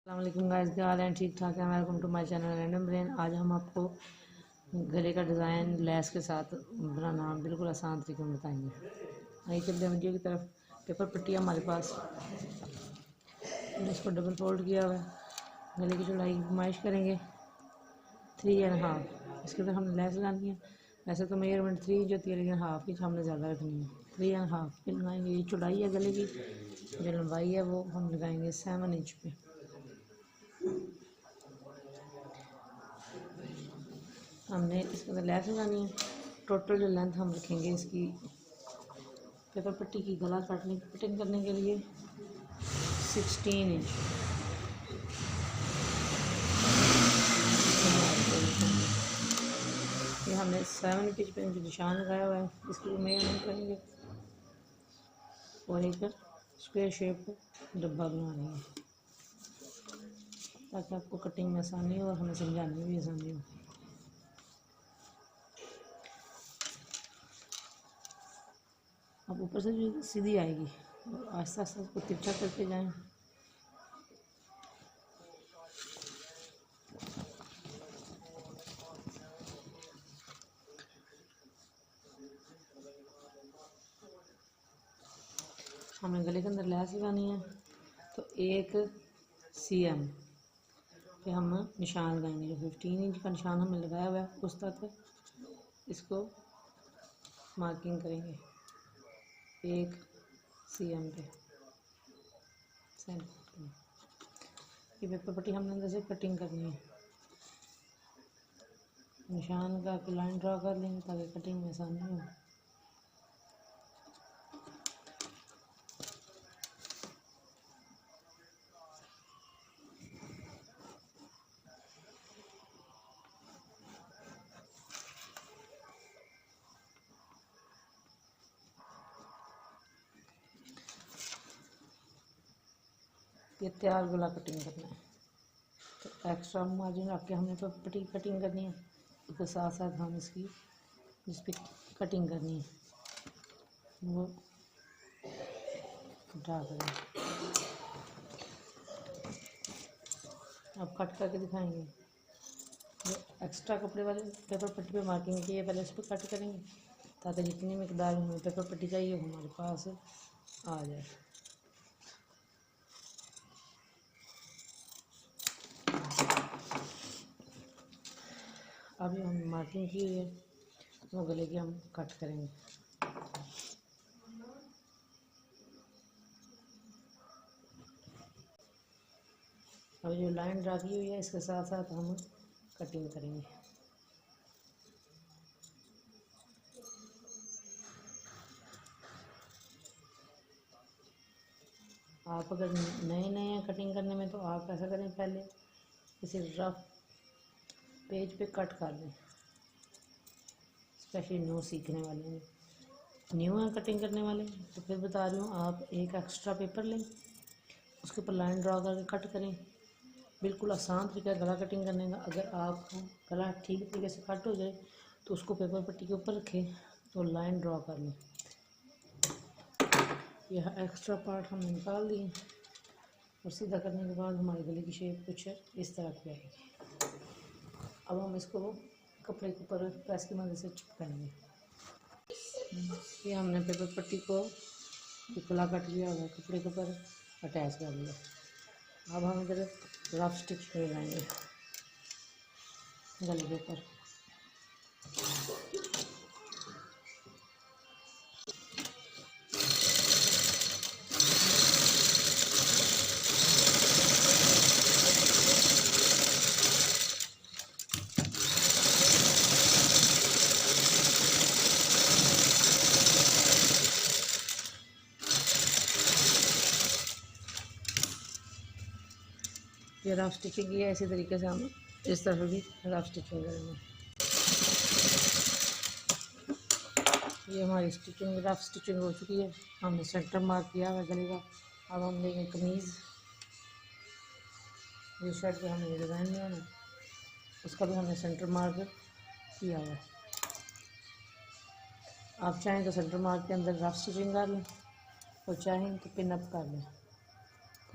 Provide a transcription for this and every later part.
अस्सलाम गाइस, क्या हाल है? ठीक ठाक है। Welcome to my channel random brain. आज हम आपको गले का डिज़ाइन लेस के साथ बनाना बिल्कुल आसान तरीके में बताएंगे। आइए चलते हैं वीडियो की तरफ। पेपर पट्टी हमारे पास, इसको डबल फोल्ड किया हुआ है। गले की चौड़ाई की नुमाइश करेंगे 3.5। इसके अंदर हमने लेस लगानी है। वैसे तो मेजरमेंट 3 इंच होती है, लेकिन हाफ इंच हमने ज़्यादा रखनी है। 3.5 पे लगाएंगे। ये चौड़ाई है गले की, जो लंबाई है वो हम लगाएंगे 7 इंच पे। हमने इसके अंदर लेस लगानी है। टोटल जो लेंथ हम रखेंगे इसकी पेपर पट्टी की गला कटिंग करने के लिए 16 इंच। ये हमने 7 इंच पे जो निशान लगाया हुआ है, इसकी मेजरमेंट करेंगे और एक स्क्वायर शेप डब्बा बनाना है, ताकि आपको कटिंग में आसानी हो और हमें समझाने में भी आसानी हो। अब ऊपर से जो सीधी आएगी और आस्ते आस्ते उसको तिरछा करते जाएं। हमें गले के अंदर लेस लगानी है, तो 1 cm पे हम निशान लगाएंगे। जो 15 इंच का निशान हमने लगाया हुआ है उस तक इसको मार्किंग करेंगे 1 cm पे सेंटर। ये पेपर पट्टी हमने अंदर से कटिंग करनी है। निशान का लाइन ड्रा कर लेंगे ताकि कटिंग में आसानी हो। ये तैयार गला कटिंग करना है, तो एक्स्ट्रा मार्जिन रख के हमने तो पट्टी कटिंग करनी है। उसके साथ साथ हम इसकी जिस पे कटिंग करनी है वो ड्रा करें। अब कट करके दिखाएंगे। जो एक्स्ट्रा कपड़े वाले पेपर पट्टी पे मार्किंग की है, पहले उस पर कट करेंगे ताकि जितनी मिकदार में हमें पेपर पट्टी चाहिए हमारे पास आ जाए। अभी हम मार्किंग की हुई है, वो गले की हम कट करेंगे। अब जो लाइन ड्रा की हुई है इसके साथ साथ हम कटिंग करेंगे। आप अगर नए हैं कटिंग करने में, तो आप ऐसा करें, पहले किसी रफ पेज पे कट कर दें। स्पेशली न्यू सीखने वाले हैं, न्यू है कटिंग करने वाले, तो फिर बता रही हूँ, आप एक एक्स्ट्रा पेपर लें, उसके ऊपर लाइन ड्रा करके कट करें। बिल्कुल आसान तरीका है गला कटिंग करने का। अगर आपका गला ठीक तरीके से कट हो जाए तो उसको पेपर पट्टी के ऊपर रखें तो लाइन ड्रा कर लें। यह एक्स्ट्रा पार्ट हमने निकाल दिए और सीधा करने के बाद हमारे गले की शेप कुछ इस तरह की आएगी। अब हम इसको कपड़े के ऊपर प्रेस की मदद से चिपकाएंगे। ये हमने पेपर पट्टी को गला कट किया हुआ कपड़े के ऊपर अटैच कर लिया। अब हम इधर रफ स्टिच लगाएंगे गले के ऊपर। ये रफ स्टिचिंग की है, इसी तरीके से हम इस तरफ भी रफ स्टिचिंग करेंगे। ये हमारी स्टिचिंग रफ स्टिचिंग हो चुकी है। हमने सेंटर मार्क किया हुआ गले का। अब हम लेंगे कमीज़, ये शर्ट पे हमने डिज़ाइन में ना, उसका भी हमने सेंटर मार्क किया हुआ है। आप चाहें तो सेंटर मार्क के अंदर रफ स्टिचिंग कर लें और चाहें तो पिन अप कर लें।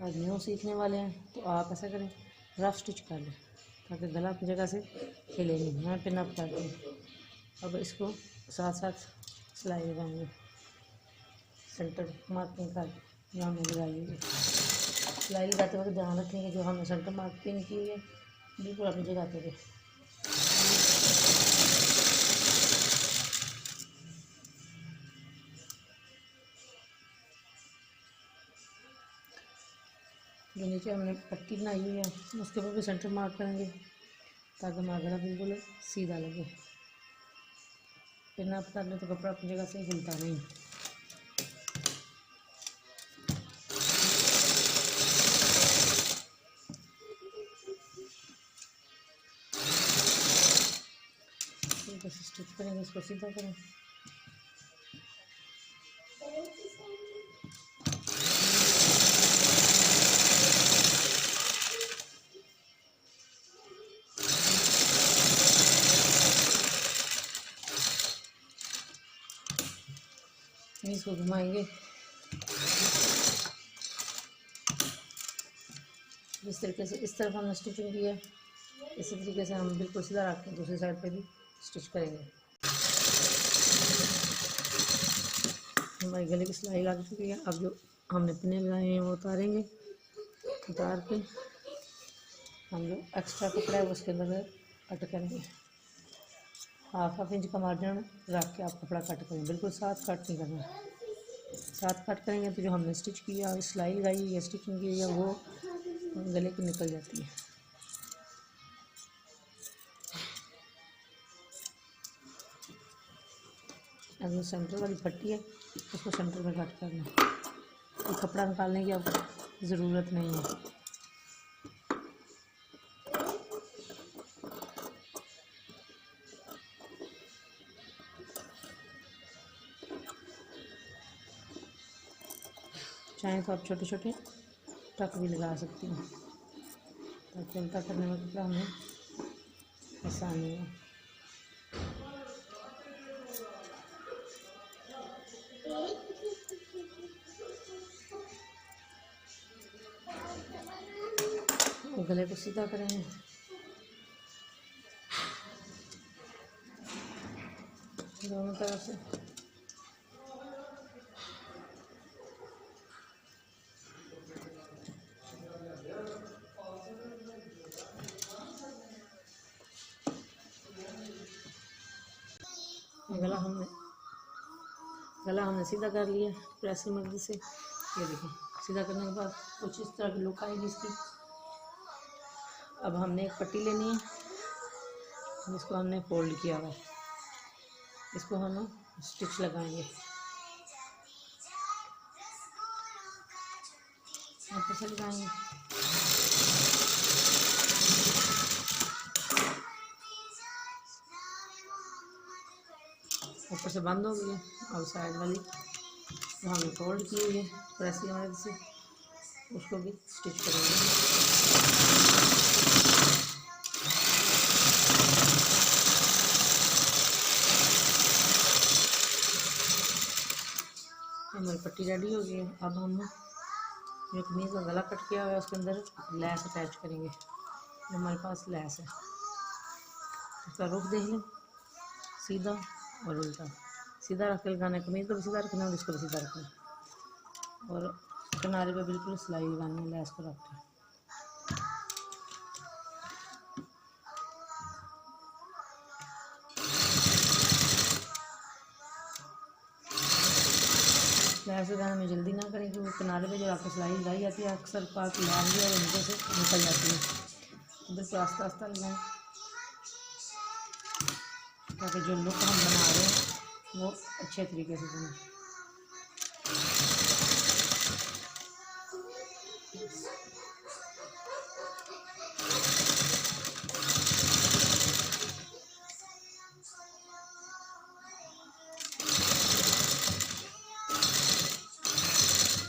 आज न्यू सीखने वाले हैं तो आप ऐसा करें, रफ स्टिच कर लें ताकि गला अपनी जगह से हिले नहीं। मैं पिन अप करती हूँ। अब इसको साथ साथ सिलाई लगाएंगे, सेंटर मार्किंग कर यहाँ में लगाइए। सिलाई लगाते वक्त ध्यान रखेंगे जो हमने सेंटर मार्किंग की है बिल्कुल अपनी जगह पे रहे। जो नीचे हमने पट्टी बनाई हुई है उसके ऊपर भी सेंटर मार्क करेंगे ताकि हमारा गला बिल्कुल सीधा लगे। पिन अप कर ले तो कपड़ा अपनी जगह से हिलता नहीं। स्टिच करेंगे, इसको सीधा करें। इसको घुमाएंगे जिस तरीके से इस तरफ हमने स्टिचिंग की है इसी तरीके से हम बिल्कुल सीधा रख के दूसरी साइड पे भी स्टिच करेंगे। हमारी गले की सिलाई लग चुकी है। अब जो हमने पिने लगाए हैं वो उतारेंगे। उतार के हम जो एक्स्ट्रा कपड़ा है वो उसके अंदर कट करेंगे। हाफ इंच का मार्जिन रख के आप कपड़ा कट करेंगे, बिल्कुल साथ कट नहीं करना। साथ कट करेंगे तो जो हमने स्टिच किया, सिलाई लगाई या स्टिचिंग की है वो गले की निकल जाती है। अब जो सेंटर वाली पट्टी है उसको सेंटर में कट करना है। तो कपड़ा निकालने की अब ज़रूरत नहीं है। चाहे तो आप छोटे छोटे टक भी लगा सकती हैं ताकि उल्टा करने में कपड़ा हमें आसानी हो। गले को सीधा करेंगे। दोनों तरफ से गला हमने सीधा कर लिया प्रेस की मदद से। ये देखिए सीधा करने के बाद कुछ इस तरह की लुक आएगी इसकी। अब हमने एक पट्टी लेनी है जिसको हमने फोल्ड किया हुआ है, इसको हम स्टिच लगाएंगे। ऊपर से लगाएंगे, ऊपर से बंद हो गई है। और साइड वाली जो हमने फोल्ड की हुई है प्रेस की मदद से उसको भी स्टिच करेंगे। हमारी पट्टी रेडी हो गई है। अब हम जो कमीज़ का गला कट किया हुआ है उसके अंदर लैस अटैच करेंगे। हमारे पास लैस है, उसका रुख देख लें, सीधा और उल्टा। सीधा रख के लगाना है, कमीज़ को भी सीधा रखना है और इसको भी सीधा रखना है और किनारे पे बिल्कुल सिलाई लगानी है लैस को रख के। लैस लगाने में जल्दी ना करें क्योंकि किनारे पे जो आपको सिलाई लगाई जाती है अक्सर पास लैस और नीचे से निकल जाती है। बिल्कुल आस्ता आस्ता लगाएं ताकि जो लुक हम बना रहे हैं वो अच्छे तरीके से बने।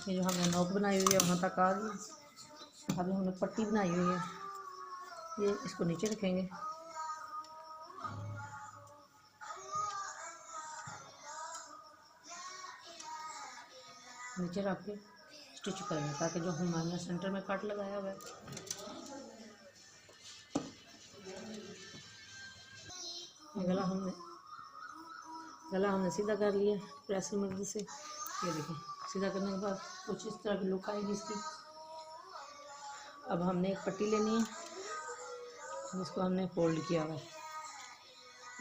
ये जो हमने नोक बनाई हुई है वहाँ तक आ गई। अब हमने पट्टी बनाई हुई है, ये इसको नीचे रखेंगे। नीचे रख के स्टिच करेंगे, ताकि जो हमने सेंटर में कट लगाया हुआ है गला हमने सीधा कर लिया प्रेस की मदद से। ये देखें, सीधा करने के बाद कुछ इस तरह की लुक आएगी इसकी। अब हमने एक पट्टी लेनी है जिसको हमने फोल्ड किया हुआ है,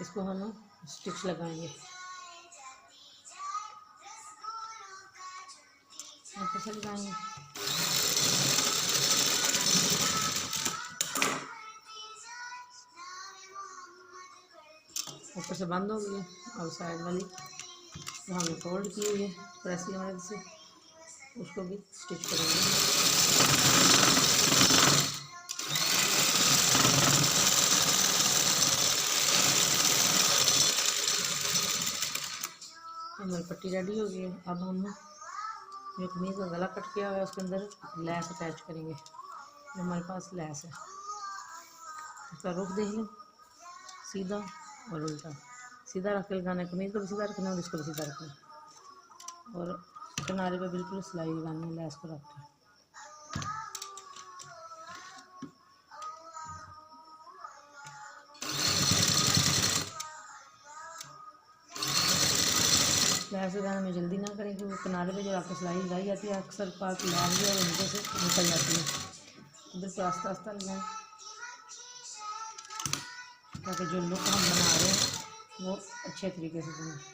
इसको हम स्टिच लगाएंगे। कैसे लगाएंगे? ऊपर से बंद हो गई है, और साइड वाली जो हमने फोल्ड की हुई है प्रेस की मदद से, उसको भी स्टिच करेंगे। हमारी पट्टी रेडी हो गई है। अब हम जो कमीज़ का गला कट किया हुआ है उसके अंदर लैस अटैच करेंगे। जो हमारे पास लैस है उसका रुख देख लें, सीधा और उल्टा। सीधा रख के लगाना है, कमीज़ को भी सीधा रखना है और इसको भी सीधा रखना है, और किनारे पे बिल्कुल सिलाई लगानी है लैस को रख के। लैस लगाने में जल्दी ना करें, क्योंकि किनारे पे जो आपको सिलाई लगाई जाती है अक्सर पास लैस जो है नीचे से निकल जाती है। बिल्कुल आस्ता आस्ता लगाएं, ताकि जो लुक हम बना रहे हैं वो अच्छे तरीके से बने।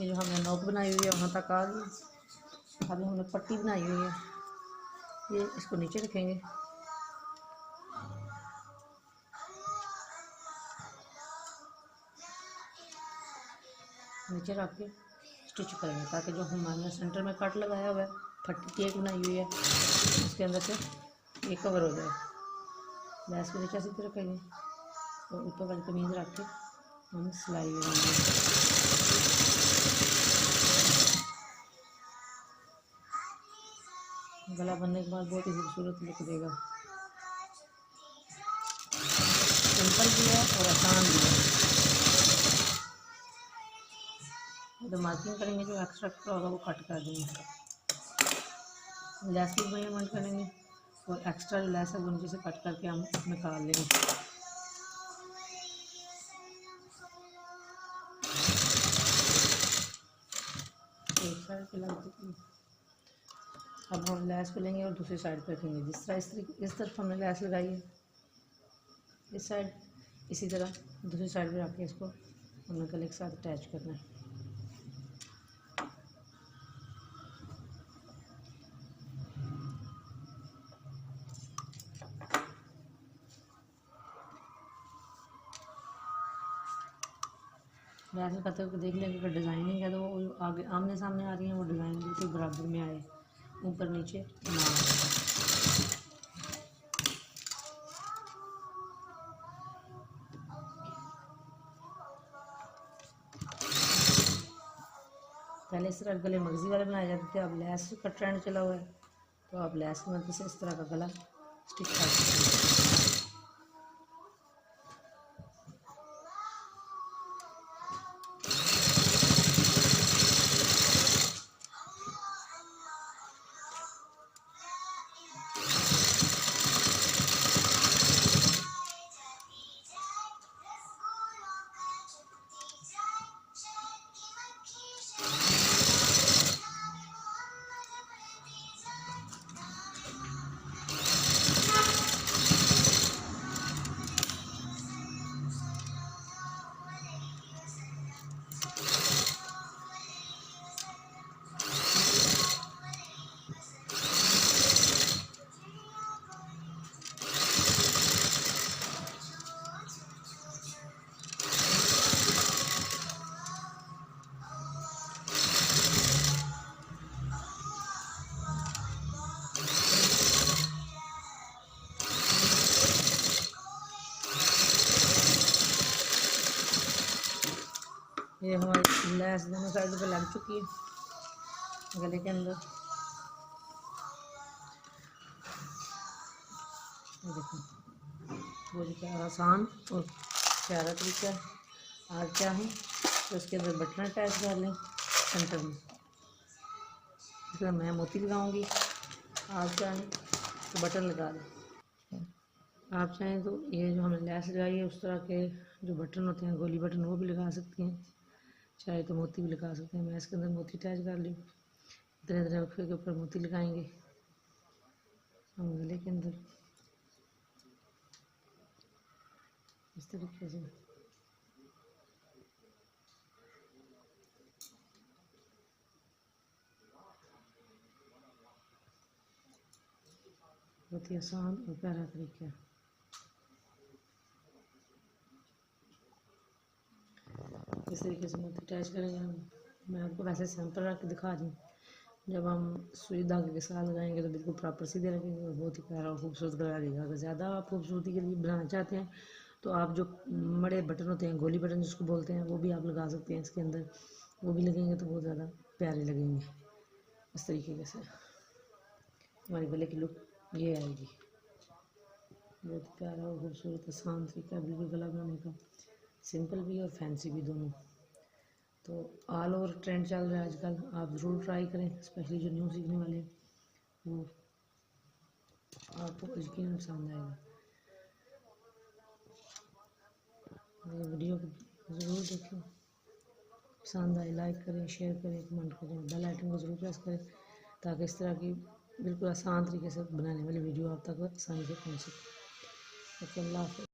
ये जो हमने नोक बनाई हुई है वहाँ तक आ गई। अभी हमने पट्टी बनाई हुई है, ये इसको नीचे रखेंगे। नीचे रख के स्टिच करेंगे, ताकि जो हमारे सेंटर में कट लगाया हुआ है, फट्टी केक बनाई हुई है, उसके अंदर से ये कवर हो जाए। लैस को नीचे सीधे रखेंगे और ऊपर वाली कमीज रख के हम सिलाई लगाएंगे। गला बनने के बाद बहुत ही खूबसूरत लुक देगा। सिंपल भी है और आसान भी है। तो मार्किंग करेंगे, जो एक्स्ट्रा एक्स्ट्रा होगा वो कट कर देंगे। लैस की मेजरमेंट करेंगे और एक्स्ट्रा जो लैस है वो नीचे से कट करके हम निकाल लेंगे। एक साइड पे लग चुकी है। अब हम लैस पे लेंगे और दूसरी साइड पे रखेंगे। जिस तरह इस तरफ हमने लैस लगाई है, इस साइड इसी तरह दूसरी साइड पे रख के इसको हमने गले के साथ अटैच करना है। लैस लगाते हुए देख लेंगे अगर डिज़ाइनिंग है तो वो आगे आमने सामने आ रही है, वो डिज़ाइन बिल्कुल बराबर में आए, ऊपर नीचे ना आए। पहले इस तरह गले मगजी वाले बनाए जाते थे, अब लैस का ट्रेंड चला हुआ है, तो आप लैस की मदद से इस तरह का गला स्टिच कर सकते हैं। ये हमारी लैस दोनों साइड पे लग चुकी है। गले के अंदर। ये देखो, बहुत क्या आसान और प्यारा तरीका है। आप चाहें तो उसके अंदर बटन अटैच कर लें सेंटर में, इसलिए मैं मोती लगाऊंगी। आप चाहें तो बटन लगा लें। आप चाहें तो ये जो हमने लैस लगाई है उस तरह के जो बटन होते हैं गोली बटन, वो भी लगा सकती हैं। चाहे तो मोती भी लगा सकते हैं। मैं इसके अंदर मोती अटैच कर ली। इतने इतने वक्फे के ऊपर मोती लगाएंगे हम गले के अंदर इस तरीके से। बहुत ही आसान और प्यारा तरीका है। इस तरीके से मोती अटैच करेंगे हम। मैं आपको वैसे सैंपल रख के दिखा दूँ। जब हम सुई धागे के साथ लगाएंगे तो बिल्कुल प्रॉपर सीधे लगेंगे और बहुत ही प्यारा और खूबसूरत कलर लगेगा। अगर ज़्यादा आप खूबसूरती के लिए बनाना चाहते हैं तो आप जो मड़े बटन होते हैं, गोली बटन जिसको बोलते हैं, वो भी आप लगा सकते हैं इसके अंदर। वो भी लगेंगे तो बहुत ज़्यादा प्यारे लगेंगे। इस तरीके से हमारे गले की लुक ये आएगी। बहुत प्यारा और खूबसूरत आसान तरीका है बिल्कुल गला बनाने का। सिंपल भी और फैंसी भी दोनों। तो ऑल ओवर ट्रेंड चल रहा है आजकल। आप ज़रूर ट्राई करें, स्पेशली जो न्यू सीखने वाले हैं वो आपको यकीन पसंद आएगा। मेरे वीडियो को ज़रूर देखें, पसंद आए लाइक करें, शेयर करें, कमेंट करें, बेल आइकन को ज़रूर प्रेस करें ताकि इस तरह की बिल्कुल आसान तरीके से बनाने वाली वीडियो आप तक आसानी से पहुँच सके। ओके, अल्लाह हाफ़िज़।